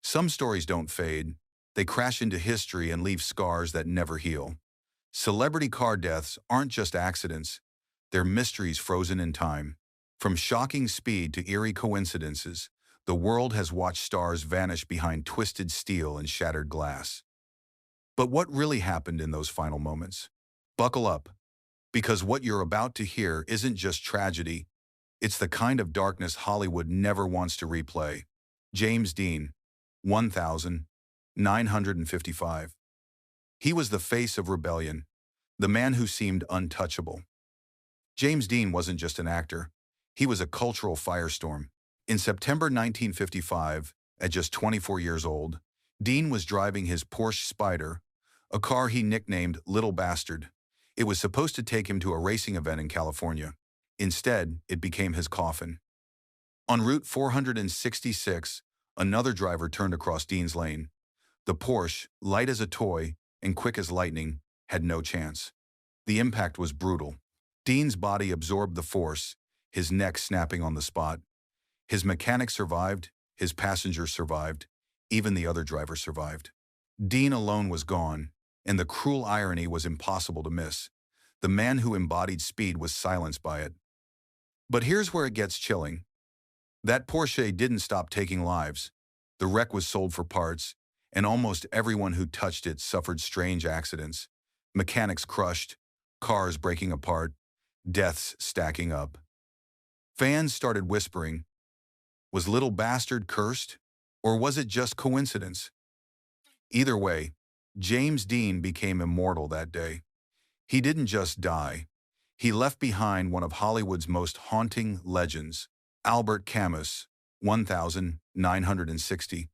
Some stories don't fade. They crash into history and leave scars that never heal. Celebrity car deaths aren't just accidents. They're mysteries frozen in time. From shocking speed to eerie coincidences, the world has watched stars vanish behind twisted steel and shattered glass. But what really happened in those final moments? Buckle up, because what you're about to hear isn't just tragedy, it's the kind of darkness Hollywood never wants to replay. James Dean, 1955. He was the face of rebellion, the man who seemed untouchable. James Dean wasn't just an actor, he was a cultural firestorm. In September 1955, at just 24 years old, Dean was driving his Porsche Spyder, a car he nicknamed Little Bastard. It was supposed to take him to a racing event in California. Instead, it became his coffin. On Route 466, another driver turned across Dean's lane. The Porsche, light as a toy and quick as lightning, had no chance. The impact was brutal. Dean's body absorbed the force, his neck snapping on the spot. His mechanic survived, his passenger survived, even the other driver survived. Dean alone was gone, and the cruel irony was impossible to miss. The man who embodied speed was silenced by it. But here's where it gets chilling. That Porsche didn't stop taking lives. The wreck was sold for parts, and almost everyone who touched it suffered strange accidents. Mechanics crushed, cars breaking apart, deaths stacking up. Fans started whispering, was Little Bastard cursed, or was it just coincidence? Either way, James Dean became immortal that day. He didn't just die. He left behind one of Hollywood's most haunting legends, Albert Camus, 1960.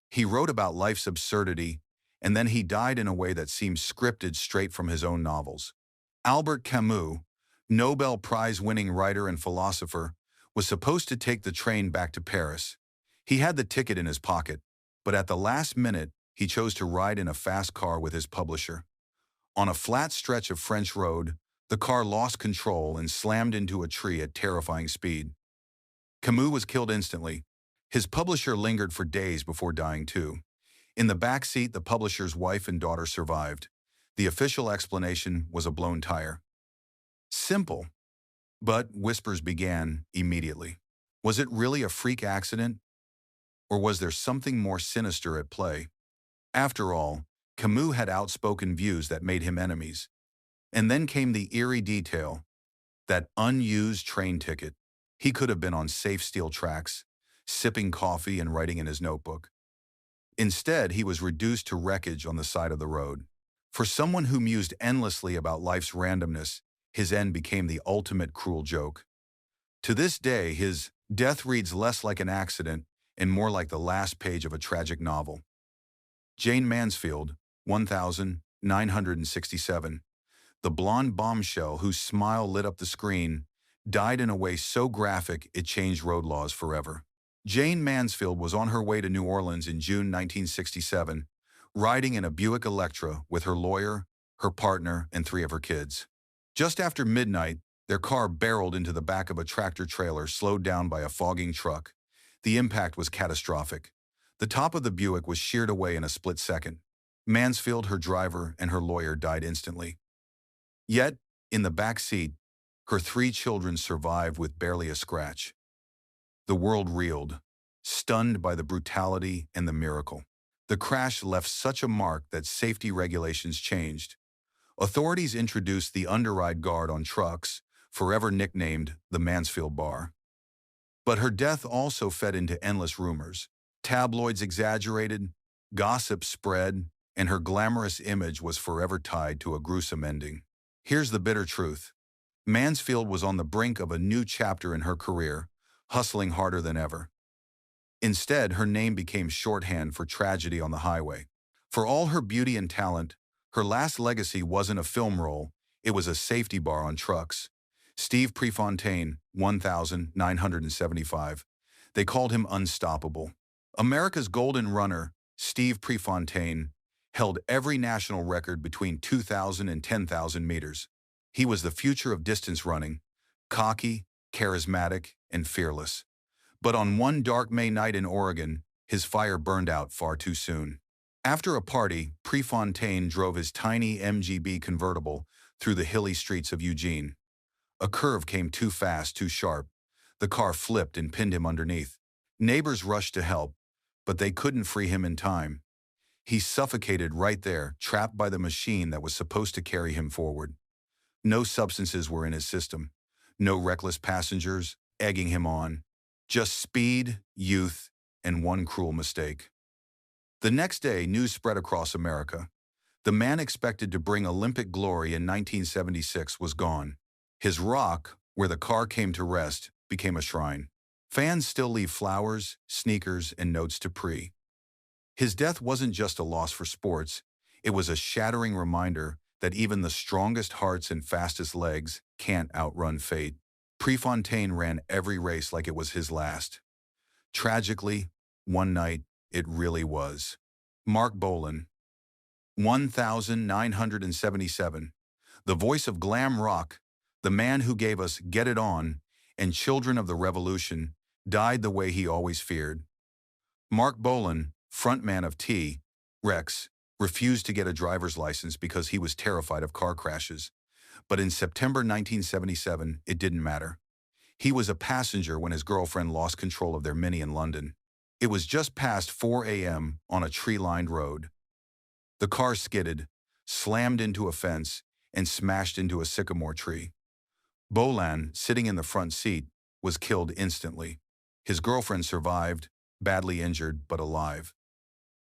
He wrote about life's absurdity, and then he died in a way that seemed scripted straight from his own novels. Albert Camus, Nobel Prize-winning writer and philosopher, was supposed to take the train back to Paris. He had the ticket in his pocket, but at the last minute, he chose to ride in a fast car with his publisher. On a flat stretch of French road, the car lost control and slammed into a tree at terrifying speed. Camus was killed instantly. His publisher lingered for days before dying too. In the back seat, the publisher's wife and daughter survived. The official explanation was a blown tire. Simple. But whispers began immediately. Was it really a freak accident? Or was there something more sinister at play? After all, Camus had outspoken views that made him enemies. And then came the eerie detail, that unused train ticket. He could have been on safe steel tracks, sipping coffee and writing in his notebook. Instead, he was reduced to wreckage on the side of the road. For someone who mused endlessly about life's randomness, his end became the ultimate cruel joke. To this day, his death reads less like an accident and more like the last page of a tragic novel. Jayne Mansfield, 1967. The blonde bombshell whose smile lit up the screen, died in a way so graphic it changed road laws forever. Jayne Mansfield was on her way to New Orleans in June 1967, riding in a Buick Electra with her lawyer, her partner, and 3 of her kids. Just after midnight, their car barreled into the back of a tractor-trailer slowed down by a fogging truck. The impact was catastrophic. The top of the Buick was sheared away in a split second. Mansfield, her driver, and her lawyer died instantly. Yet, in the back seat, her 3 children survived with barely a scratch. The world reeled, stunned by the brutality and the miracle. The crash left such a mark that safety regulations changed. Authorities introduced the underride guard on trucks, forever nicknamed the Mansfield Bar. But her death also fed into endless rumors. Tabloids exaggerated, gossip spread, and her glamorous image was forever tied to a gruesome ending. Here's the bitter truth. Mansfield was on the brink of a new chapter in her career, hustling harder than ever. Instead, her name became shorthand for tragedy on the highway. For all her beauty and talent, her last legacy wasn't a film role, it was a safety bar on trucks. Steve Prefontaine, 1975. They called him unstoppable. America's golden runner, Steve Prefontaine, held every national record between 2,000 and 10,000 meters. He was the future of distance running, cocky, charismatic, and fearless. But on one dark May night in Oregon, His fire burned out far too soon. After a party, Prefontaine drove his tiny MGB convertible through the hilly streets of Eugene. A curve came too fast, too sharp. The car flipped and pinned him underneath. Neighbors rushed to help, but they couldn't free him in time. He suffocated right there, trapped by the machine that was supposed to carry him forward. No substances were in his system. No reckless passengers egging him on. Just speed, youth, and one cruel mistake. The next day, news spread across America. The man expected to bring Olympic glory in 1976 was gone. His rock, where the car came to rest, became a shrine. Fans still leave flowers, sneakers, and notes to Pre. His death wasn't just a loss for sports, it was a shattering reminder that even the strongest hearts and fastest legs can't outrun fate. Prefontaine ran every race like it was his last. Tragically, one night, it really was. Marc Bolan, 1977, the voice of glam rock, the man who gave us Get It On and Children of the Revolution, died the way he always feared. Marc Bolan, frontman of T-Rex, refused to get a driver's license because he was terrified of car crashes. But in September 1977, it didn't matter. He was a passenger when his girlfriend lost control of their Mini in London. It was just past 4 a.m. on a tree-lined road. The car skidded, slammed into a fence, and smashed into a sycamore tree. Bolan, sitting in the front seat, was killed instantly. His girlfriend survived, badly injured but alive.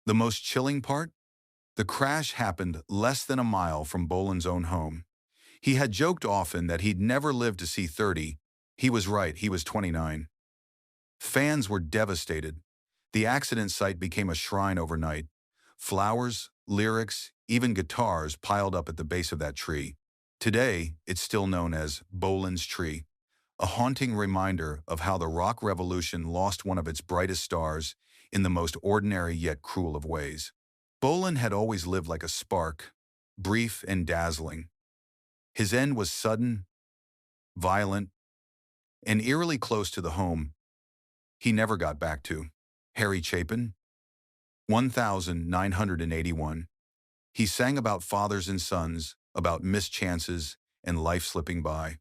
The most chilling part? The crash happened less than a mile from Bolan's own home. He had joked often that he'd never live to see 30. He was right, he was 29. Fans were devastated. The accident site became a shrine overnight. Flowers, lyrics, even guitars piled up at the base of that tree. Today, it's still known as Bolan's Tree, a haunting reminder of how the rock revolution lost one of its brightest stars in the most ordinary yet cruel of ways. Bolan had always lived like a spark, brief and dazzling. His end was sudden, violent, and eerily close to the home he never got back to. Harry Chapin, 1981. He sang about fathers and sons, about missed chances and life slipping by.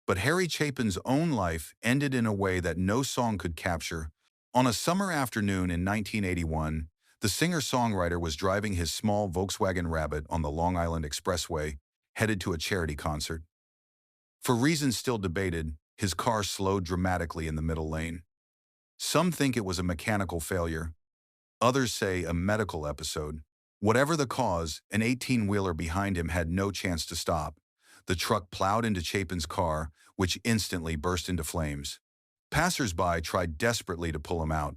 But Harry Chapin's own life ended in a way that no song could capture. On a summer afternoon in 1981, the singer-songwriter was driving his small Volkswagen Rabbit on the Long Island Expressway, headed to a charity concert. For reasons still debated, his car slowed dramatically in the middle lane. Some think it was a mechanical failure. Others say a medical episode. Whatever the cause, an 18-wheeler behind him had no chance to stop. The truck plowed into Chapin's car, which instantly burst into flames. Passers-by tried desperately to pull him out,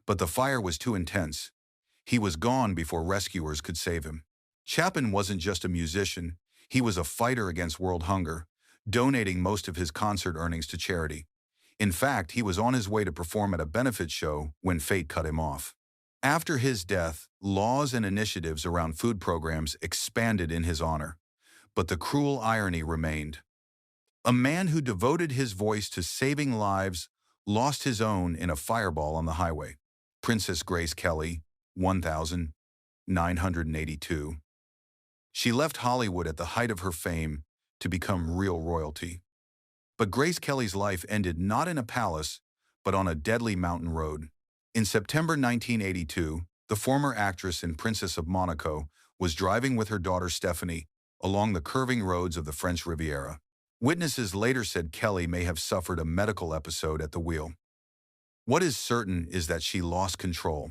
but the fire was too intense. He was gone before rescuers could save him. Chapin wasn't just a musician, he was a fighter against world hunger, donating most of his concert earnings to charity. In fact, he was on his way to perform at a benefit show when fate cut him off. After his death, laws and initiatives around food programs expanded in his honor. But the cruel irony remained. A man who devoted his voice to saving lives lost his own in a fireball on the highway. Princess Grace Kelly, 1982. She left Hollywood at the height of her fame to become real royalty. But Grace Kelly's life ended not in a palace, but on a deadly mountain road. In September 1982, the former actress and Princess of Monaco was driving with her daughter Stephanie along the curving roads of the French Riviera. Witnesses later said Kelly may have suffered a medical episode at the wheel. What is certain is that she lost control.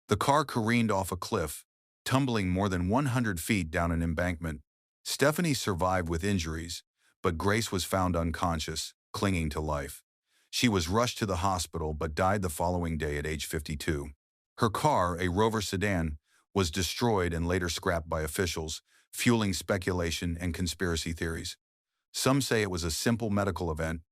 The car careened off a cliff, tumbling more than 100 feet down an embankment. Stephanie survived with injuries, but Grace was found unconscious, clinging to life. She was rushed to the hospital but died the following day at age 52. Her car, a Rover sedan, was destroyed and later scrapped by officials, fueling speculation and conspiracy theories. Some say it was a simple medical event.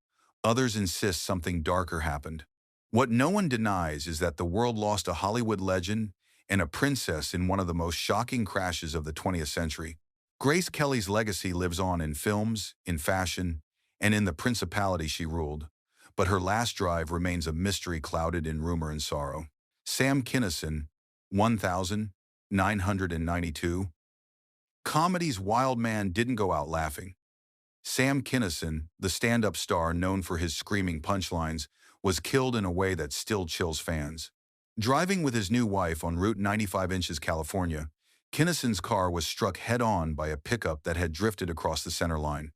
Others insist something darker happened. What no one denies is that the world lost a Hollywood legend and a princess in one of the most shocking crashes of the 20th century. Grace Kelly's legacy lives on in films, in fashion, and in the principality she ruled. But her last drive remains a mystery clouded in rumor and sorrow. Sam Kinison, 1992. Comedy's wild man didn't go out laughing. Sam Kinison, the stand-up star known for his screaming punchlines, was killed in a way that still chills fans. Driving with his new wife on Route 95 inches California, Kinison's car was struck head-on by a pickup that had drifted across the center line.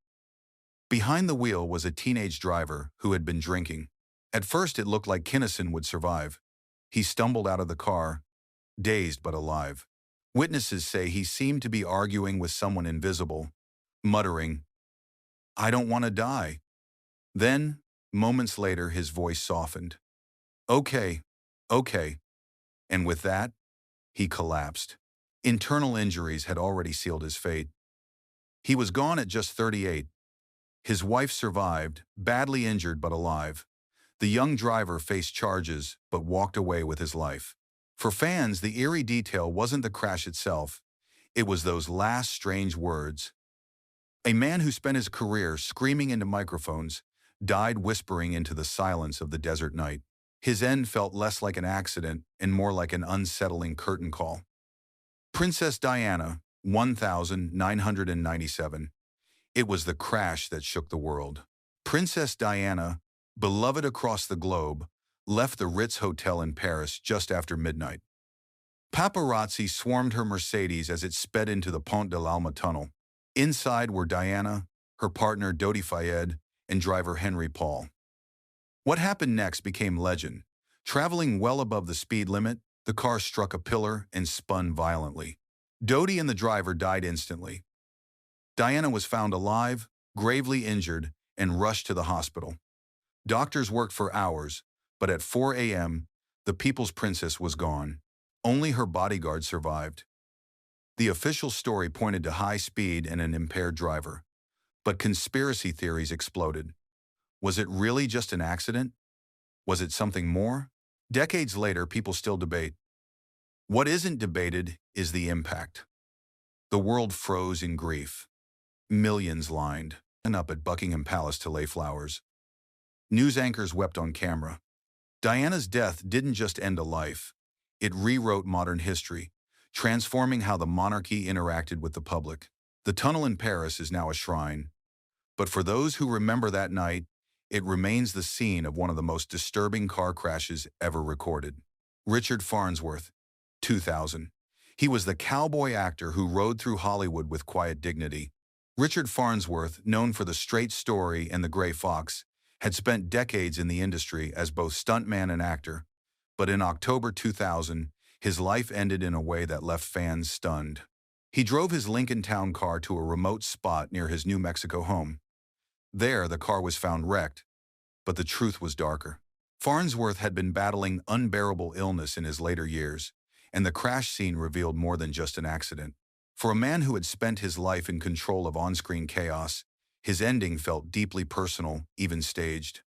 Behind the wheel was a teenage driver who had been drinking. At first it looked like Kinison would survive. He stumbled out of the car, dazed but alive. Witnesses say he seemed to be arguing with someone invisible, muttering, "I don't want to die." Then, moments later, his voice softened. "Okay, okay." And with that, he collapsed. Internal injuries had already sealed his fate. He was gone at just 38. His wife survived, badly injured but alive. The young driver faced charges but walked away with his life. For fans, the eerie detail wasn't the crash itself. It was those last strange words. A man who spent his career screaming into microphones died whispering into the silence of the desert night. His end felt less like an accident and more like an unsettling curtain call. Princess Diana, 1997. It was the crash that shook the world. Princess Diana, beloved across the globe, left the Ritz Hotel in Paris just after midnight. Paparazzi swarmed her Mercedes as it sped into the Pont de l'Alma tunnel. Inside were Diana, her partner Dodi Fayed, and driver Henry Paul. What happened next became legend. Traveling well above the speed limit, the car struck a pillar and spun violently. Dodi and the driver died instantly. Diana was found alive, gravely injured, and rushed to the hospital. Doctors worked for hours, but at 4 a.m., the People's Princess was gone. Only her bodyguard survived. The official story pointed to high speed and an impaired driver. But conspiracy theories exploded. Was it really just an accident? Was it something more? Decades later, people still debate. What isn't debated is the impact. The world froze in grief. Millions lined up at Buckingham Palace to lay flowers. News anchors wept on camera. Diana's death didn't just end a life. It rewrote modern history, transforming how the monarchy interacted with the public. The tunnel in Paris is now a shrine. But for those who remember that night, it remains the scene of one of the most disturbing car crashes ever recorded. Richard Farnsworth, 2000. He was the cowboy actor who rode through Hollywood with quiet dignity. Richard Farnsworth, known for The Straight Story and The Gray Fox, had spent decades in the industry as both stuntman and actor. But in October 2000, his life ended in a way that left fans stunned. He drove his Lincoln Town car to a remote spot near his New Mexico home. There, the car was found wrecked, but the truth was darker. Farnsworth had been battling unbearable illness in his later years, and the crash scene revealed more than just an accident. For a man who had spent his life in control of on-screen chaos, his ending felt deeply personal, even staged.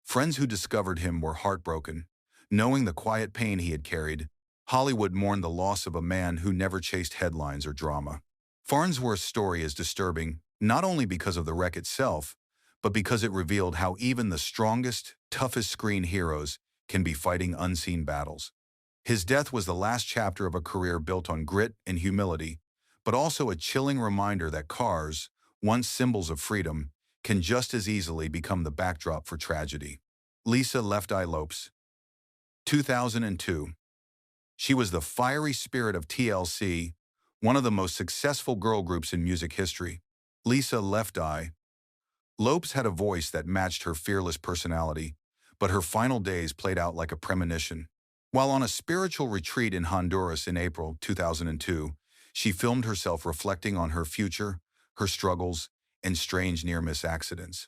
Friends who discovered him were heartbroken. Knowing the quiet pain he had carried, Hollywood mourned the loss of a man who never chased headlines or drama. Farnsworth's story is disturbing, not only because of the wreck itself, but because it revealed how even the strongest, toughest screen heroes can be fighting unseen battles. His death was the last chapter of a career built on grit and humility, but also a chilling reminder that cars, once symbols of freedom, can just as easily become the backdrop for tragedy. Lisa Left Eye Lopes, 2002. She was the fiery spirit of TLC, one of the most successful girl groups in music history. Lisa Left Eye Lopes had a voice that matched her fearless personality, but her final days played out like a premonition. While on a spiritual retreat in Honduras in April 2002, she filmed herself reflecting on her future, her struggles, and strange near-miss accidents.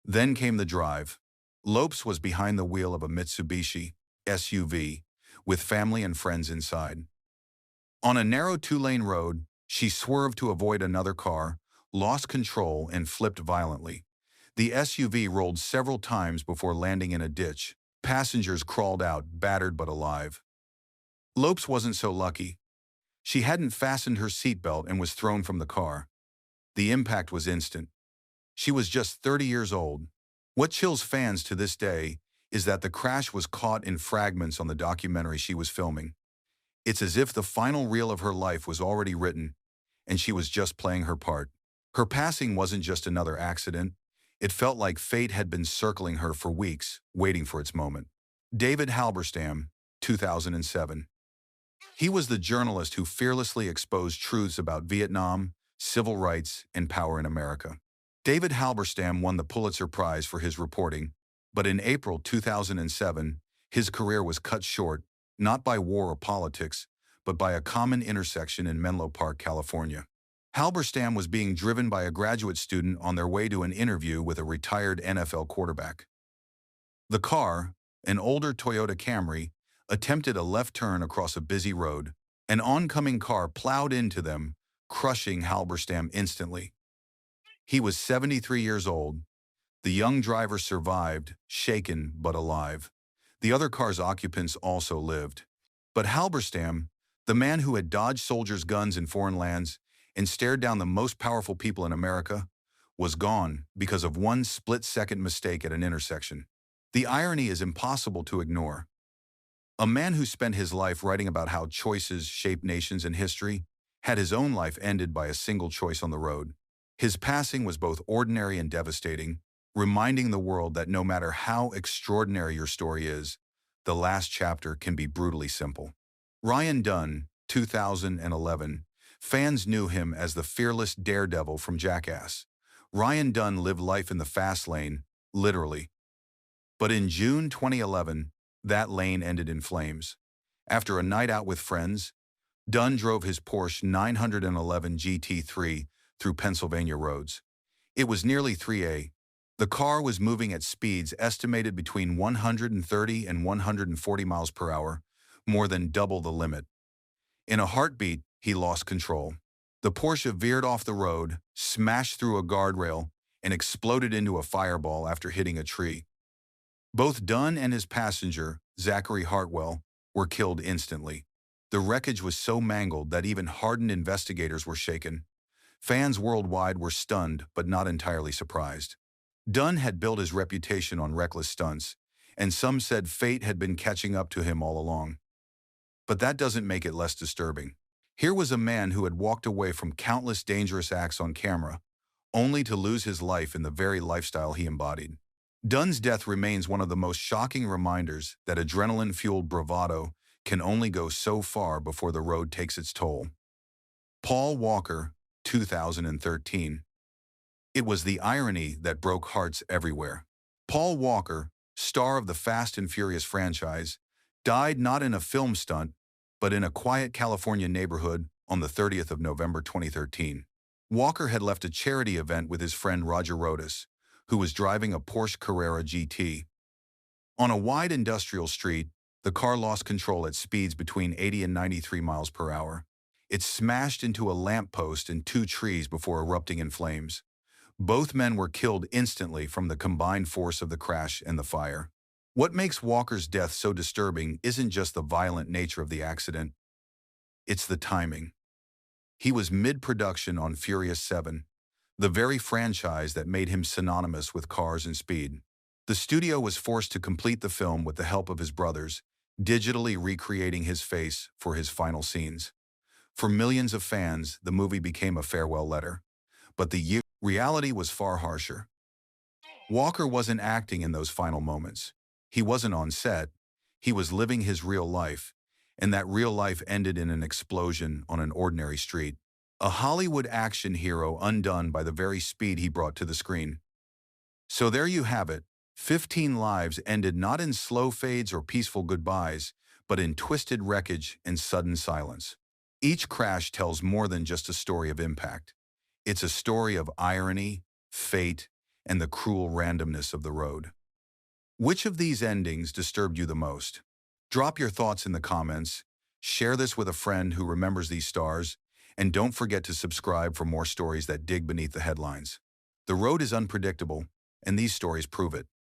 Then came the drive. Lopes was behind the wheel of a Mitsubishi SUV, with family and friends inside. On a narrow two-lane road, she swerved to avoid another car, lost control, and flipped violently. The SUV rolled several times before landing in a ditch. Passengers crawled out, battered but alive. Lopes wasn't so lucky. She hadn't fastened her seatbelt and was thrown from the car. The impact was instant. She was just 30 years old. What chills fans to this day is that the crash was caught in fragments on the documentary she was filming. It's as if the final reel of her life was already written, and she was just playing her part. Her passing wasn't just another accident. It felt like fate had been circling her for weeks, waiting for its moment. David Halberstam, 2007. He was the journalist who fearlessly exposed truths about Vietnam, civil rights, and power in America. David Halberstam won the Pulitzer Prize for his reporting, but in April 2007, his career was cut short, not by war or politics, but by a common intersection in Menlo Park, California. Halberstam was being driven by a graduate student on their way to an interview with a retired NFL quarterback. The car, an older Toyota Camry, attempted a left turn across a busy road. An oncoming car plowed into them, crushing Halberstam instantly. He was 73 years old. The young driver survived, shaken but alive. The other car's occupants also lived. But Halberstam, the man who had dodged soldiers' guns in foreign lands and stared down the most powerful people in America, was gone because of one split-second mistake at an intersection. The irony is impossible to ignore. A man who spent his life writing about how choices shape nations and history had his own life ended by a single choice on the road. His passing was both ordinary and devastating, reminding the world that no matter how extraordinary your story is, the last chapter can be brutally simple. Ryan Dunn, 2011. Fans knew him as the fearless daredevil from Jackass. Ryan Dunn lived life in the fast lane, literally. But in June 2011, that lane ended in flames. After a night out with friends, Dunn drove his Porsche 911 GT3 through Pennsylvania roads. It was nearly 3 a.m. The car was moving at speeds estimated between 130 and 140 miles per hour, more than double the limit. In a heartbeat, he lost control. The Porsche veered off the road, smashed through a guardrail, and exploded into a fireball after hitting a tree. Both Dunn and his passenger, Zachary Hartwell, were killed instantly. The wreckage was so mangled that even hardened investigators were shaken. Fans worldwide were stunned but not entirely surprised. Dunn had built his reputation on reckless stunts, and some said fate had been catching up to him all along. But that doesn't make it less disturbing. Here was a man who had walked away from countless dangerous acts on camera, only to lose his life in the very lifestyle he embodied. Dunn's death remains one of the most shocking reminders that adrenaline-fueled bravado can only go so far before the road takes its toll. Paul Walker, 2013. It was the irony that broke hearts everywhere. Paul Walker, star of the Fast and Furious franchise, died not in a film stunt, but in a quiet California neighborhood on the 30th of November 2013. Walker had left a charity event with his friend Roger Rodas, who was driving a Porsche Carrera GT. On a wide industrial street, the car lost control at speeds between 80 and 93 miles per hour. It smashed into a lamppost and two trees before erupting in flames. Both men were killed instantly from the combined force of the crash and the fire. What makes Walker's death so disturbing isn't just the violent nature of the accident. It's the timing. He was mid-production on Furious 7, the very franchise that made him synonymous with cars and speed. The studio was forced to complete the film with the help of his brothers, digitally recreating his face for his final scenes. For millions of fans, the movie became a farewell letter. But the reality was far harsher. Walker wasn't acting in those final moments. He wasn't on set. He was living his real life, and that real life ended in an explosion on an ordinary street. A Hollywood action hero undone by the very speed he brought to the screen. So there you have it. 15 lives ended not in slow fades or peaceful goodbyes, but in twisted wreckage and sudden silence. Each crash tells more than just a story of impact. It's a story of irony, fate, and the cruel randomness of the road. Which of these endings disturbed you the most? Drop your thoughts in the comments, share this with a friend who remembers these stars, and don't forget to subscribe for more stories that dig beneath the headlines. The road is unpredictable, and these stories prove it.